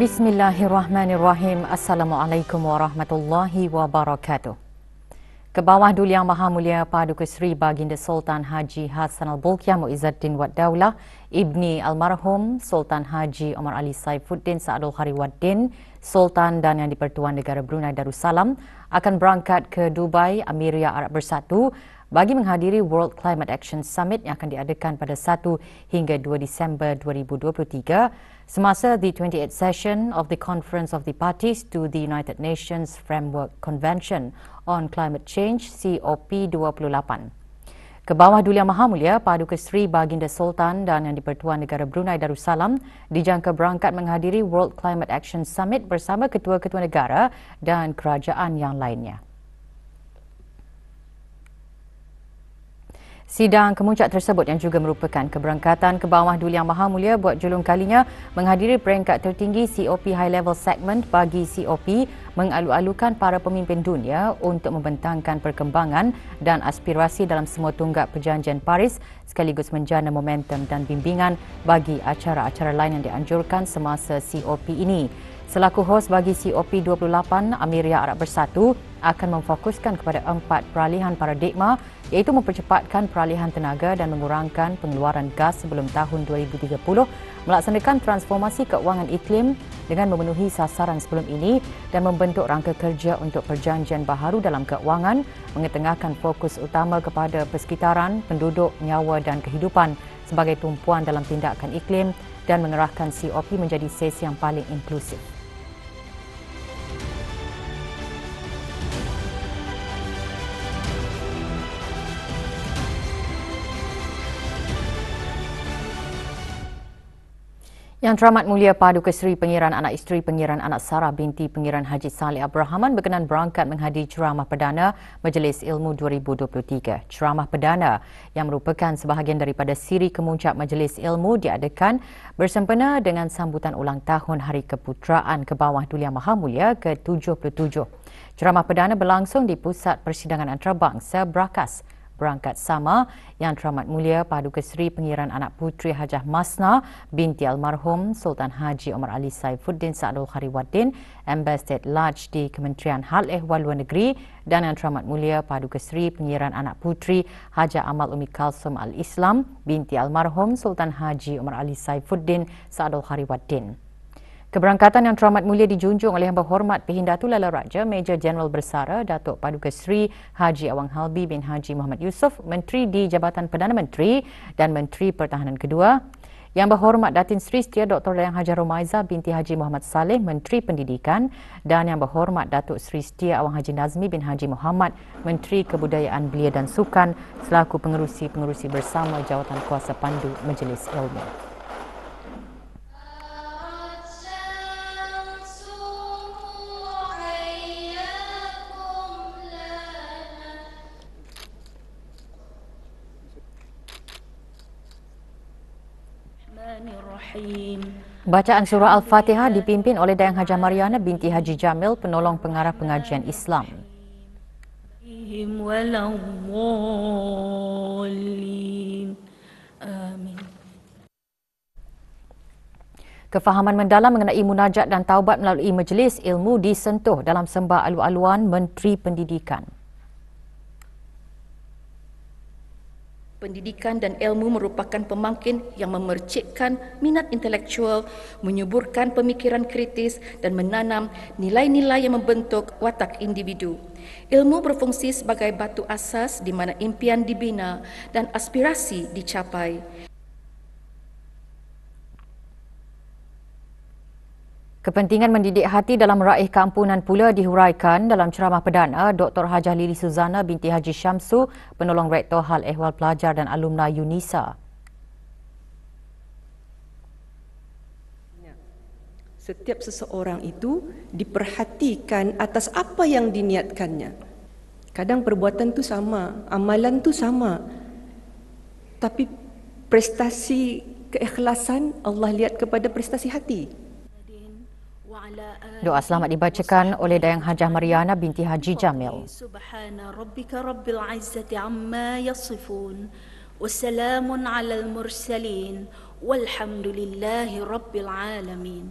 Bismillahirrahmanirrahim. Assalamualaikum warahmatullahi wabarakatuh. Ke bawah Duli Yang Maha Mulia Paduka Seri Baginda Sultan Haji Hassan Al-Bolkiah Muizzuddin Wad Daulah Ibni Almarhum Sultan Haji Omar Ali Saifuddin Saadul Khariwaddin, Sultan dan Yang di-Pertuan Negara Brunei Darussalam akan berangkat ke Dubai, Emiria Arab Bersatu bagi menghadiri World Climate Action Summit yang akan diadakan pada 1 hingga 2 Disember 2023 semasa the 28th session of the Conference of the Parties to the United Nations Framework Convention on Climate Change COP28. Ke bawah Duli Yang Maha Mulia Paduka Seri Baginda Sultan dan Yang di-Pertuan Negara Brunei Darussalam dijangka berangkat menghadiri World Climate Action Summit bersama ketua-ketua negara dan kerajaan yang lainnya. Sidang kemuncak tersebut yang juga merupakan keberangkatan ke bawah Duli Yang Maha Mulia buat julung kalinya menghadiri peringkat tertinggi COP High Level Segment bagi COP mengalu-alukan para pemimpin dunia untuk membentangkan perkembangan dan aspirasi dalam semua tunggak perjanjian Paris sekaligus menjana momentum dan bimbingan bagi acara-acara lain yang dianjurkan semasa COP ini. Selaku hos bagi COP28, Emiria Arab Bersatu akan memfokuskan kepada 4 peralihan paradigma iaitu mempercepatkan peralihan tenaga dan mengurangkan pengeluaran gas sebelum tahun 2030, melaksanakan transformasi keuangan iklim dengan memenuhi sasaran sebelum ini dan membentuk rangka kerja untuk perjanjian baharu dalam keuangan, mengetengahkan fokus utama kepada persekitaran, penduduk, nyawa dan kehidupan sebagai tumpuan dalam tindakan iklim dan mengerahkan COP menjadi sesi yang paling inklusif. Yang Teramat Mulia Paduka Seri Pengiran Anak Isteri Pengiran Anak Sarah binti Pengiran Haji Saleh Abrahaman berkenan berangkat menghadiri ceramah perdana Majlis Ilmu 2023. Ceramah perdana yang merupakan sebahagian daripada siri kemuncak Majlis Ilmu diadakan bersempena dengan sambutan ulang tahun Hari Keputeraan ke bawah Duli Yang Maha Mulia ke-77. Ceramah perdana berlangsung di Pusat Persidangan Antarabangsa Brakas. Berangkat sama Yang Teramat Mulia Paduka Seri Pengiran Anak Puteri Hajah Masna binti Almarhum Sultan Haji Omar Ali Saifuddin Saadul Khariwaddin, Ambassador Large di Kementerian Hal Ehwal Luar Negeri, dan Yang Teramat Mulia Paduka Seri Pengiran Anak Puteri Hajah Amal Umi Kalsum Al-Islam binti Almarhum Sultan Haji Omar Ali Saifuddin Saadul Khariwaddin. Keberangkatan Yang Teramat Mulia dijunjung oleh Yang Berhormat Pehindatul Lala Raja Major Jeneral Bersara Datuk Paduka Seri Haji Awang Halbi bin Haji Muhammad Yusof, Menteri di Jabatan Perdana Menteri dan Menteri Pertahanan Kedua. Yang Berhormat Datin Seri Setia Dr. Dayang Hajar Romaiza binti Haji Muhammad Saleh, Menteri Pendidikan, dan Yang Berhormat Datuk Seri Setia Awang Haji Nazmi bin Haji Muhammad, Menteri Kebudayaan Belia dan Sukan selaku pengerusi-pengerusi bersama Jawatan Kuasa Pandu Majlis Ilmu. Bacaan surah Al-Fatihah dipimpin oleh Dayang Hajah Mariana binti Haji Jamil, penolong pengarah pengajian Islam. Kefahaman mendalam mengenai munajat dan taubat melalui majlis ilmu disentuh dalam sembah alu-aluan Menteri Pendidikan. Pendidikan dan ilmu merupakan pemangkin yang memercikkan minat intelektual, menyuburkan pemikiran kritis dan menanam nilai-nilai yang membentuk watak individu. Ilmu berfungsi sebagai batu asas di mana impian dibina dan aspirasi dicapai. Kepentingan mendidik hati dalam meraih keampunan pula dihuraikan dalam ceramah perdana Dr. Hajah Lili Suzana binti Haji Syamsu, penolong Rektor Hal Ehwal Pelajar dan Alumni UNISA. Setiap seseorang itu diperhatikan atas apa yang diniatkannya. Kadang perbuatan tu sama, amalan tu sama. Tapi prestasi keikhlasan Allah lihat kepada prestasi hati. Doa selamat dibacakan oleh Dayang Hajah Mariana binti Haji Jamil. Subhana rabbika rabbil izzati amma yasifun wa salamun alal mursalin walhamdulillahi rabbil alamin.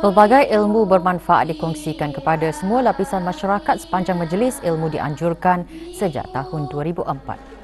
Pelbagai ilmu bermanfaat dikongsikan kepada semua lapisan masyarakat sepanjang majlis ilmu dianjurkan sejak tahun 2004.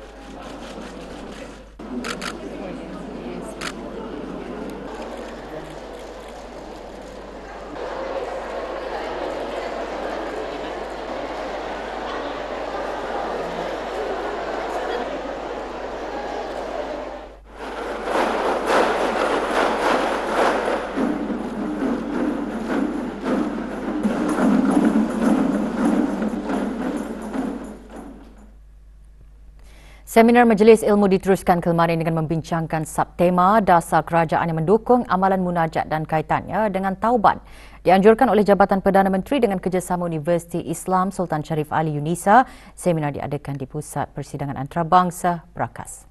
Seminar Majlis Ilmu diteruskan kemarin dengan membincangkan subtema dasar kerajaan yang mendukung amalan munajat dan kaitannya dengan taubat. Dianjurkan oleh Jabatan Perdana Menteri dengan kerjasama Universiti Islam Sultan Sharif Ali Yunisa, seminar diadakan di Pusat Persidangan Antarabangsa, Brakas.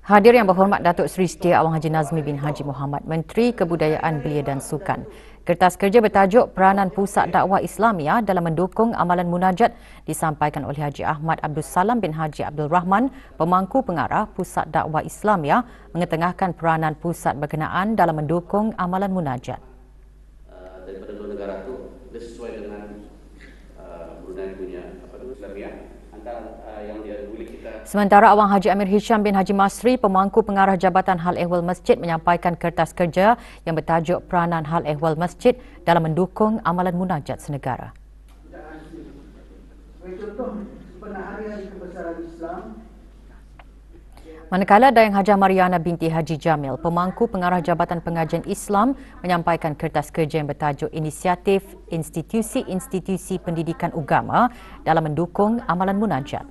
Hadir Yang Berhormat Datuk Seri Setia Awang Haji Nazmi bin Haji Muhammad, Menteri Kebudayaan Belia dan Sukan. Kertas kerja bertajuk Peranan Pusat Dakwah Islamiah dalam mendukung amalan munajat disampaikan oleh Haji Ahmad Abdul Salam bin Haji Abdul Rahman, Pemangku Pengarah Pusat Dakwah Islamiah, mengetengahkan peranan pusat berkenaan dalam mendukung amalan munajat. Daripada dua negara itu, dia sesuai dengan Brunei punya Islamiah. Antara yang dia boleh kita. Sementara Awang Haji Amir Hisham bin Haji Masri, Pemangku Pengarah Jabatan Hal Ehwal Masjid, menyampaikan kertas kerja yang bertajuk Peranan Hal Ehwal Masjid dalam mendukung amalan munajat senegara. Contoh penaharian kebesaran Islam. Manakala Dayang Hajah Mariana binti Haji Jamil, Pemangku Pengarah Jabatan Pengajian Islam, menyampaikan kertas kerja yang bertajuk Inisiatif Institusi-Institusi Pendidikan Agama dalam mendukung amalan munajat.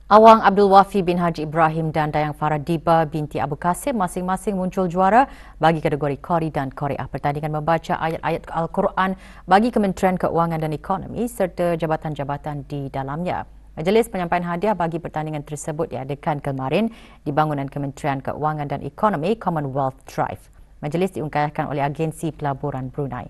Awang Abdul Wafi bin Haji Ibrahim dan Dayang Faradiba binti Abu Kasim masing-masing muncul juara bagi kategori Qori dan Qori'ah. Pertandingan membaca ayat-ayat Al-Quran bagi Kementerian Keuangan dan Ekonomi serta jabatan-jabatan di dalamnya. Majlis penyampaian hadiah bagi pertandingan tersebut diadakan kemarin di bangunan Kementerian Keuangan dan Ekonomi Commonwealth Drive. Majlis diungkapkan oleh Agensi Pelaburan Brunei.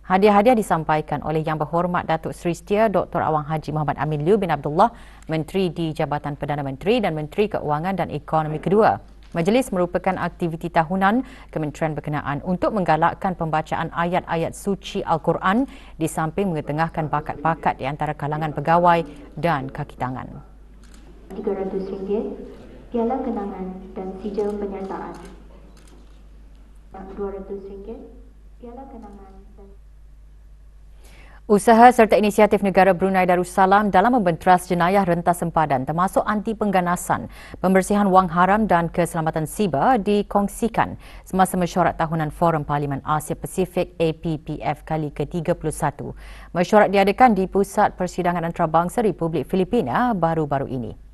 Hadiah-hadiah disampaikan oleh Yang Berhormat Datuk Seri Setia Dr. Awang Haji Muhammad Amin Liu bin Abdullah, Menteri di Jabatan Perdana Menteri dan Menteri Keuangan dan Ekonomi kedua. Majlis merupakan aktiviti tahunan kementerian berkenaan untuk menggalakkan pembacaan ayat-ayat suci Al-Quran di samping mengetengahkan bakat-bakat di antara kalangan pegawai dan kaki tangan. RM300, piala kenangan dan sijil penyertaan. RM200, piala kenangan dan Usaha serta inisiatif negara Brunei Darussalam dalam membenteras jenayah rentas sempadan termasuk anti pengganasan, pembersihan wang haram dan keselamatan siber dikongsikan semasa mesyuarat tahunan Forum Parlimen Asia Pasifik APPF kali ke-31. Mesyuarat diadakan di Pusat Persidangan Antarabangsa Republik Filipina baru-baru ini.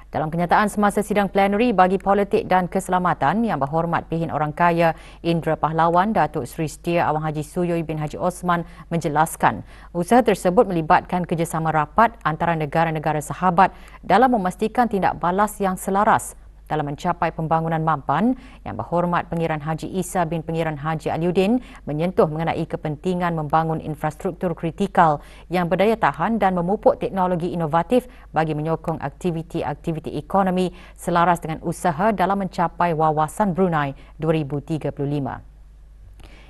Dalam kenyataan semasa sidang plenary bagi politik dan keselamatan, Yang Berhormat Pihin Orang Kaya Indra Pahlawan Datuk Seri Setia Awang Haji Suyoy bin Haji Osman menjelaskan usaha tersebut melibatkan kerjasama rapat antara negara-negara sahabat dalam memastikan tindak balas yang selaras dalam mencapai pembangunan mampan. Yang Berhormat Pengiran Haji Isa bin Pengiran Haji Aliuddin menyentuh mengenai kepentingan membangun infrastruktur kritikal yang berdaya tahan dan memupuk teknologi inovatif bagi menyokong aktiviti-aktiviti ekonomi selaras dengan usaha dalam mencapai wawasan Brunei 2035.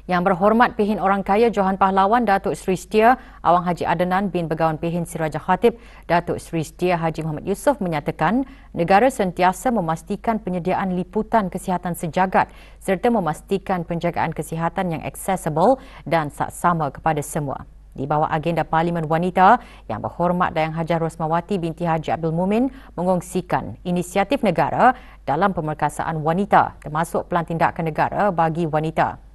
Yang Berhormat Pihin Orang Kaya Johan Pahlawan Datuk Seri Setia Awang Haji Adenan bin Begawan Pihin Siraja Khatib Datuk Seri Setia Haji Muhammad Yusof menyatakan negara sentiasa memastikan penyediaan liputan kesihatan sejagat serta memastikan penjagaan kesihatan yang aksesibel dan saksama kepada semua. Di bawah agenda Parlimen Wanita, Yang Berhormat Dayang Hajah Rosmawati binti Haji Abdul Mumin mengongsikan inisiatif negara dalam pemerkasaan wanita termasuk Pelan Tindakan Negara bagi Wanita.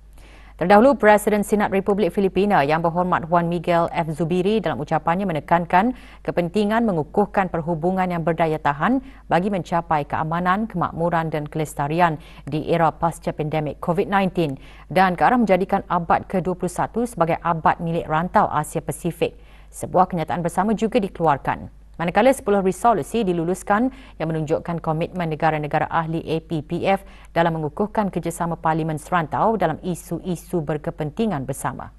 Terdahulu, Presiden Senat Republik Filipina Yang Berhormat Juan Miguel F. Zubiri dalam ucapannya menekankan kepentingan mengukuhkan perhubungan yang berdaya tahan bagi mencapai keamanan, kemakmuran dan kelestarian di era pasca pandemik COVID-19 dan ke arah menjadikan abad ke-21 sebagai abad milik rantau Asia Pasifik. Sebuah kenyataan bersama juga dikeluarkan. Manakala 10 resolusi diluluskan yang menunjukkan komitmen negara-negara ahli APPF dalam mengukuhkan kerjasama Parlimen serantau dalam isu-isu berkepentingan bersama.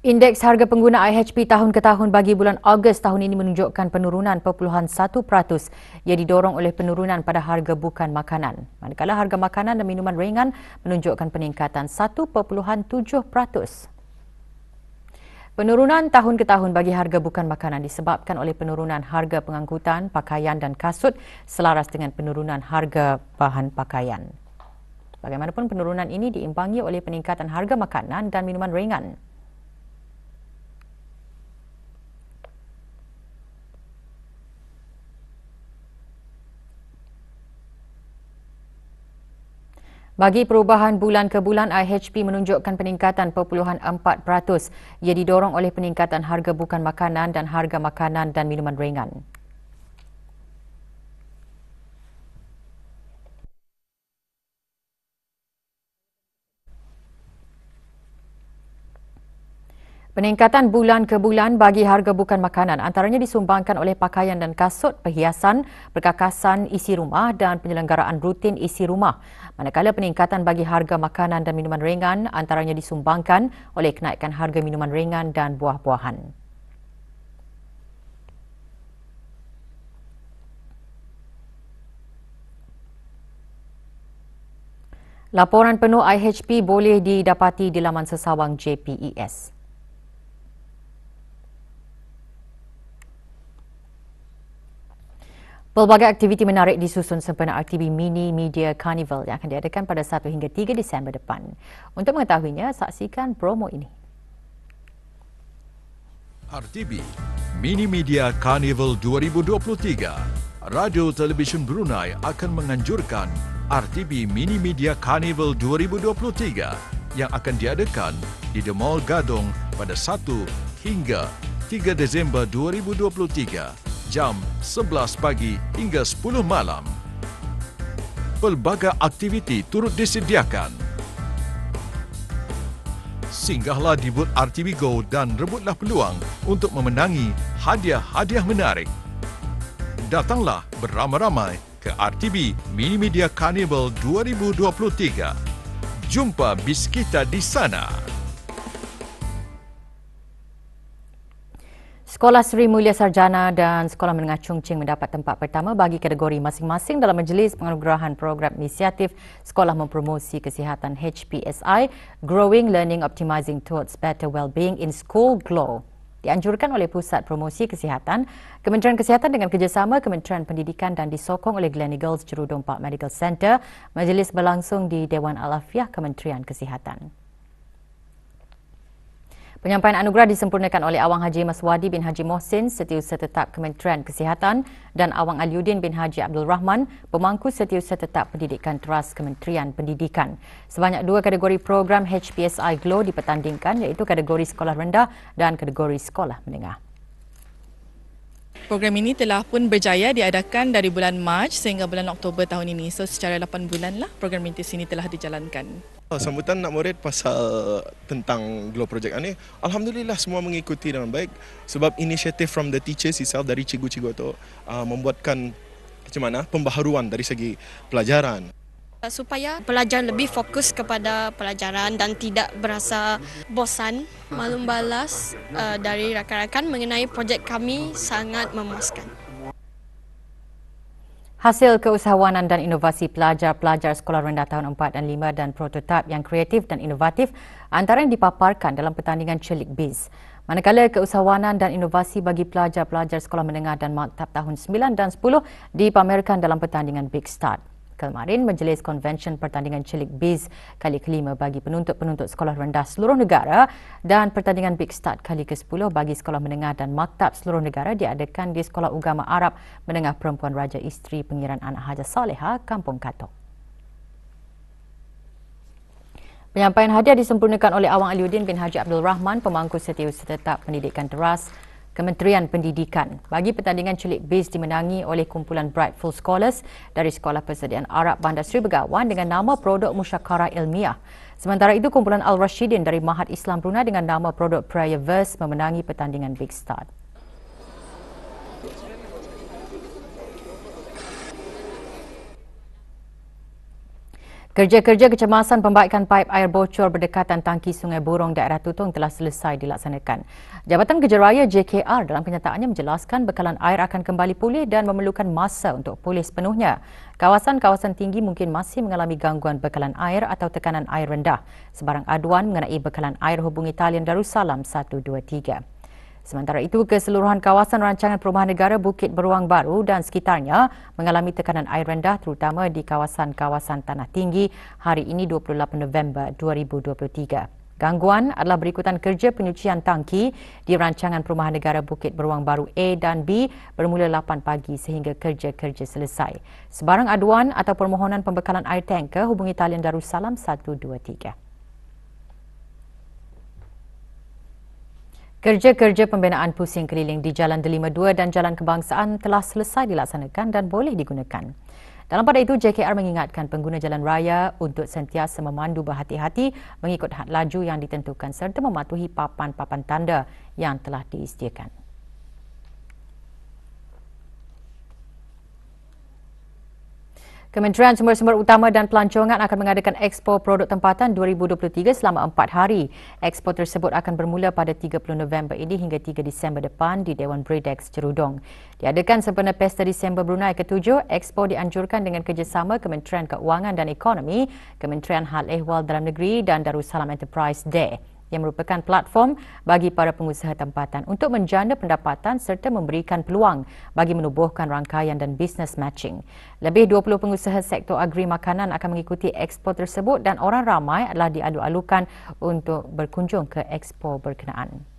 Indeks harga pengguna IHP tahun ke tahun bagi bulan Ogos tahun ini menunjukkan penurunan 0.1%. Ia didorong oleh penurunan pada harga bukan makanan. Manakala harga makanan dan minuman ringan menunjukkan peningkatan 1.7%. Penurunan tahun ke tahun bagi harga bukan makanan disebabkan oleh penurunan harga pengangkutan, pakaian dan kasut selaras dengan penurunan harga bahan pakaian. Bagaimanapun penurunan ini diimbangi oleh peningkatan harga makanan dan minuman ringan. Bagi perubahan bulan ke bulan, IHP menunjukkan peningkatan 0.4%. Ia didorong oleh peningkatan harga bukan makanan dan harga makanan dan minuman ringan. Peningkatan bulan ke bulan bagi harga bukan makanan antaranya disumbangkan oleh pakaian dan kasut, perhiasan, perkakasan isi rumah dan penyelenggaraan rutin isi rumah. Manakala peningkatan bagi harga makanan dan minuman ringan antaranya disumbangkan oleh kenaikan harga minuman ringan dan buah-buahan. Laporan penuh IHP boleh didapati di laman sesawang JPES. Pelbagai aktiviti menarik disusun sempena RTB Mini Media Carnival yang akan diadakan pada 1 hingga 3 Disember depan. Untuk mengetahuinya, saksikan promo ini. RTB Mini Media Carnival 2023. Radio Television Brunei akan menganjurkan RTB Mini Media Carnival 2023 yang akan diadakan di The Mall Gadong pada 1 hingga 3 Disember 2023. Jam 11 pagi hingga 10 malam. Pelbagai aktiviti turut disediakan. Singgahlah di booth RTB Go dan rebutlah peluang untuk memenangi hadiah-hadiah menarik. Datanglah beramai-ramai ke RTB Mini Media Carnival 2023. Jumpa bis kita di sana. Sekolah Seri Mulia Sarjana dan Sekolah Menengah Chung Ching mendapat tempat pertama bagi kategori masing-masing dalam majlis penganugerahan program inisiatif Sekolah Mempromosi Kesihatan HPSI Growing Learning Optimizing Towards Better Wellbeing in School GLOW. Dianjurkan oleh Pusat Promosi Kesihatan, Kementerian Kesihatan dengan kerjasama Kementerian Pendidikan dan disokong oleh Gleneagles Jerudompak Medical Center, majlis berlangsung di Dewan Al-Afiah Kementerian Kesihatan. Penyampaian anugerah disempurnakan oleh Awang Haji Maswadi bin Haji Mohsin, Setiausaha Tetap Kementerian Kesihatan dan Awang Aliuddin bin Haji Abdul Rahman, Pemangku Setiausaha Tetap Pendidikan Teras Kementerian Pendidikan. Sebanyak 2 kategori program HPSI GLOW dipertandingkan iaitu kategori sekolah rendah dan kategori sekolah menengah. Program ini telah pun berjaya diadakan dari bulan Mac sehingga bulan Oktober tahun ini. So secara 8 bulan lah program mintis ini telah dijalankan. Sambutan nak murid pasal tentang GLOW project ini, alhamdulillah semua mengikuti dengan baik sebab inisiatif from the teachers itself dari cikgu-cikgu itu membuatkan macam mana pembaharuan dari segi pelajaran. Supaya pelajar lebih fokus kepada pelajaran dan tidak berasa bosan, maklum balas dari rakan-rakan mengenai projek kami sangat memuaskan. Hasil keusahawanan dan inovasi pelajar-pelajar sekolah rendah tahun 4 dan 5 dan prototip yang kreatif dan inovatif antara yang dipaparkan dalam pertandingan Celik Biz. Manakala keusahawanan dan inovasi bagi pelajar-pelajar sekolah menengah dan maktab tahun 9 dan 10 dipamerkan dalam pertandingan Big Start. Kemarin, Majlis Konvensyen Pertandingan Celik Biz kali ke-5 bagi penuntut-penuntut sekolah rendah seluruh negara dan pertandingan Big Start kali ke-10 bagi sekolah menengah dan maktab seluruh negara diadakan di Sekolah Ugama Arab Menengah Perempuan Raja Isteri Pengiran Anak Hajah Saleha, Kampung Katok. Penyampaian hadiah disempurnakan oleh Awang Aliuddin bin Haji Abdul Rahman, Pemangku Setiausaha Tetap Pendidikan Teras Kementerian Pendidikan. Bagi pertandingan Celik Biz dimenangi oleh kumpulan Brightful Scholars dari Sekolah Persediaan Arab Bandar Seri Begawan dengan nama produk Musyakarah Ilmiah. Sementara itu, kumpulan Al-Rashidin dari Mahat Islam Brunei dengan nama produk Prayer Verse memenangi pertandingan Big Start. Kerja-kerja kecemasan pembaikan paip air bocor berdekatan tangki Sungai Burong daerah Tutong telah selesai dilaksanakan. Jabatan Kerja Raya JKR dalam kenyataannya menjelaskan bekalan air akan kembali pulih dan memerlukan masa untuk pulih sepenuhnya. Kawasan-kawasan tinggi mungkin masih mengalami gangguan bekalan air atau tekanan air rendah. Sebarang aduan mengenai bekalan air hubungi talian Darussalam 123. Sementara itu, keseluruhan kawasan rancangan perumahan negara Bukit Beruang Baru dan sekitarnya mengalami tekanan air rendah terutama di kawasan-kawasan tanah tinggi hari ini 28 November 2023. Gangguan adalah berikutan kerja penyucian tangki di rancangan perumahan negara Bukit Beruang Baru A dan B bermula 8 pagi sehingga kerja-kerja selesai. Sebarang aduan atau permohonan pembekalan air tanker hubungi talian Darussalam 123. Kerja-kerja pembinaan pusing keliling di Jalan Delima 2 dan Jalan Kebangsaan telah selesai dilaksanakan dan boleh digunakan. Dalam pada itu, JKR mengingatkan pengguna jalan raya untuk sentiasa memandu berhati-hati mengikut had laju yang ditentukan serta mematuhi papan-papan tanda yang telah disediakan. Kementerian Sumber-Sumber Utama dan Pelancongan akan mengadakan Expo Produk Tempatan 2023 selama 4 hari. Expo tersebut akan bermula pada 30 November ini hingga 3 Disember depan di Dewan Bredex Cerudong. Diadakan sempena Pesta Disember Brunei ke-7, Expo dianjurkan dengan kerjasama Kementerian Keuangan dan Ekonomi, Kementerian Hal Ehwal Dalam Negeri dan Darussalam Enterprise Day, yang merupakan platform bagi para pengusaha tempatan untuk menjana pendapatan serta memberikan peluang bagi menubuhkan rangkaian dan bisnes matching. Lebih 20 pengusaha sektor agri makanan akan mengikuti expo tersebut dan orang ramai adalah dialu-alukan untuk berkunjung ke expo berkenaan.